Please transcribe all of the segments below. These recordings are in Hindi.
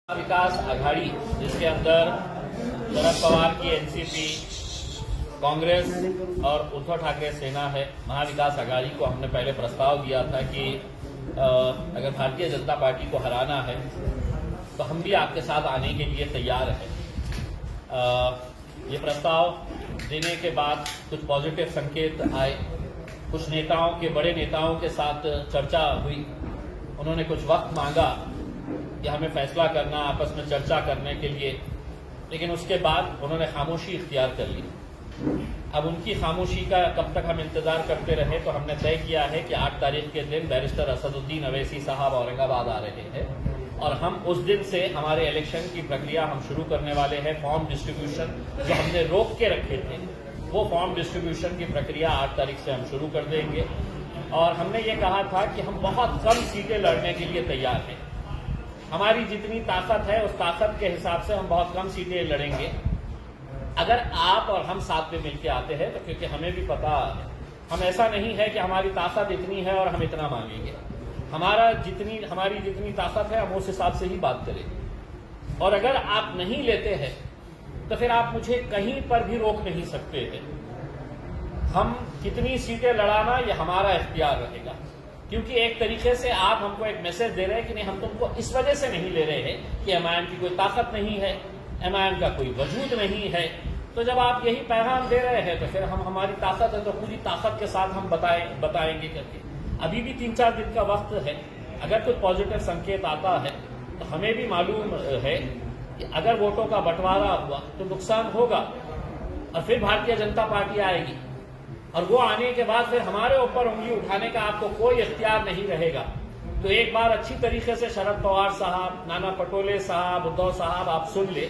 विकास आघाड़ी जिसके अंदर शरद पवार की एनसीपी, कांग्रेस और उद्धव ठाकरे सेना है। महाविकास आघाड़ी को हमने पहले प्रस्ताव दिया था कि अगर भारतीय जनता पार्टी को हराना है तो हम भी आपके साथ आने के लिए तैयार हैं। ये प्रस्ताव देने के बाद कुछ पॉजिटिव संकेत आए, कुछ नेताओं के बड़े नेताओं के साथ चर्चा हुई, उन्होंने कुछ वक्त मांगा कि हमें फैसला करना, आपस में चर्चा करने के लिए, लेकिन उसके बाद उन्होंने खामोशी इख्तियार कर ली। अब उनकी खामोशी का कब तक हम इंतजार करते रहे, तो हमने तय किया है कि 8 तारीख के दिन बैरिस्टर असदुद्दीन अवैसी साहब औरंगाबाद आ रहे हैं और हम उस दिन से हमारे इलेक्शन की प्रक्रिया हम शुरू करने वाले हैं। फॉर्म डिस्ट्रीब्यूशन जो हमने रोक के रखे थे, वो फॉर्म डिस्ट्रीब्यूशन की प्रक्रिया 8 तारीख से हम शुरू कर देंगे। और हमने ये कहा था कि हम बहुत कम सीटें लड़ने के लिए तैयार हैं। हमारी जितनी ताकत है उस ताकत के हिसाब से हम बहुत कम सीटें लड़ेंगे। अगर आप और हम साथ में मिलकर आते हैं तो, क्योंकि हमें भी पता है, हम ऐसा नहीं है कि हमारी ताकत इतनी है और हम इतना मांगेंगे। हमारी जितनी ताकत है हम उस हिसाब से ही बात करेंगे। और अगर आप नहीं लेते हैं तो फिर आप मुझे कहीं पर भी रोक नहीं सकते हैं। हम कितनी सीटें लड़ाना ये हमारा इख्तियार रहेगा, क्योंकि एक तरीके से आप हमको एक मैसेज दे रहे हैं कि नहीं, हम तुमको इस वजह से नहीं ले रहे हैं कि एमआईएम की कोई ताकत नहीं है, एमआईएम का कोई वजूद नहीं है। तो जब आप यही पैगाम दे रहे हैं तो फिर हम हमारी ताकत है तो पूरी ताकत के साथ हम बताएंगे करके। अभी भी 3-4 दिन का वक्त है। अगर कुछ पॉजिटिव संकेत आता है तो हमें भी मालूम है कि अगर वोटों का बंटवारा हुआ तो नुकसान होगा और फिर भारतीय जनता पार्टी आएगी और वो आने के बाद फिर हमारे ऊपर उंगली उठाने का आपको कोई इख्तियार नहीं रहेगा। तो एक बार अच्छी तरीके से शरद पवार साहब, नाना पटोले साहब, उद्धव साहब, आप सुन ले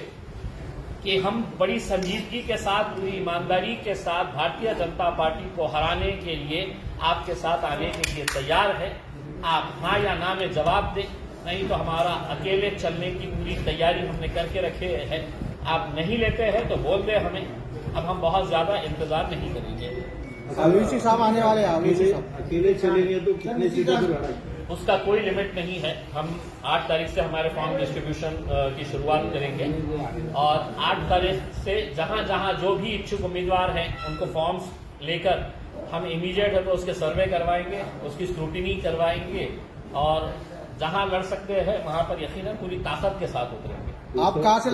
कि हम बड़ी संजीदगी के साथ, पूरी ईमानदारी के साथ भारतीय जनता पार्टी को हराने के लिए आपके साथ आने के लिए तैयार है। आप हाँ या ना में जवाब दें, नहीं तो हमारा अकेले चलने की पूरी तैयारी हमने करके रखे है। आप नहीं लेते हैं तो बोल दें हमें, अब हम बहुत ज्यादा इंतजार नहीं करेंगे। अवैसी साहब आने वाले हैं, अवैसी साहब अकेले चलेंगे तो कितने सीटों पर लड़ाई? उसका कोई लिमिट नहीं है। हम 8 तारीख से हमारे फॉर्म डिस्ट्रीब्यूशन की शुरुआत करेंगे और 8 तारीख से जहां जहां जो भी इच्छुक उम्मीदवार हैं उनको फॉर्म्स लेकर हम इमीडिएट है तो उसके सर्वे करवाएंगे, उसकी स्क्रूटिनी करवाएंगे और जहां लड़ सकते हैं वहां पर यकीनन पूरी ताकत के साथ उतरेंगे। आप कहां से